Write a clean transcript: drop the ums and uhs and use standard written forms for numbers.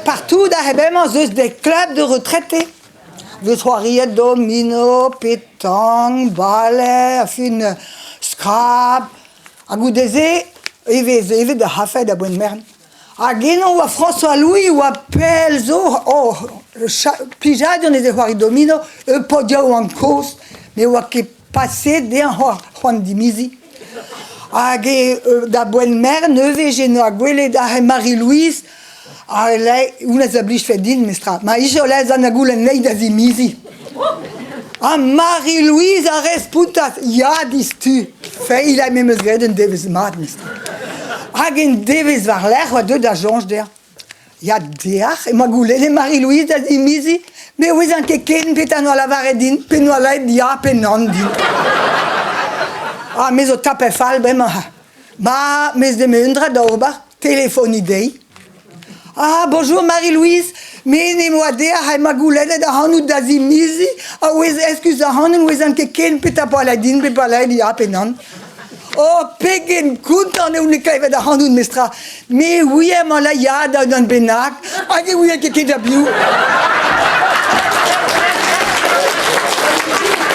partout, des clubs de retraités. Des soirées domino, pétanque, ballet, fin, scrap. À goût des et de hafé de bonne merde. À Guénon, ou François Louis, ou à Pelzo, plijade, on est des soirées domino, podium ou en cause, mais ou à qui passé d'un Juan Dimisi. À da bonne mère, neuve, géno, à Guélé, da Marie-Louise, à lei, una zablich verdient, mestra. Ma ich olé, zanagou, la ney da Dimisi. Ah, Marie-Louise, a resputas, ja, dis-tu. Fait, il a même reden, deves mad, mestra. Hagen deves var l'air, ou deux d'agences der. Ja, der, et ma goulé, Marie-Louise, da Dimisi. Mais où est-ce que quelqu'un peut en la varedine, peut en la dia, peut non din. Ah, mais au tapé fal, ben, mais de me undra d'ober, téléphone idée. Ah, bonjour Marie-Louise, mais ne-moi dire, hay ma goulette de hanu d'azimizi, ah, où est-ce que ça hanu, où est-ce que quelqu'un peut pas la din, peut pas la dia, peut non. Oh, pegen, content, on est quand de hanu de mestra. Mais oui, ma la ya dans benak, ah, oui, quelqu'un d'abiou.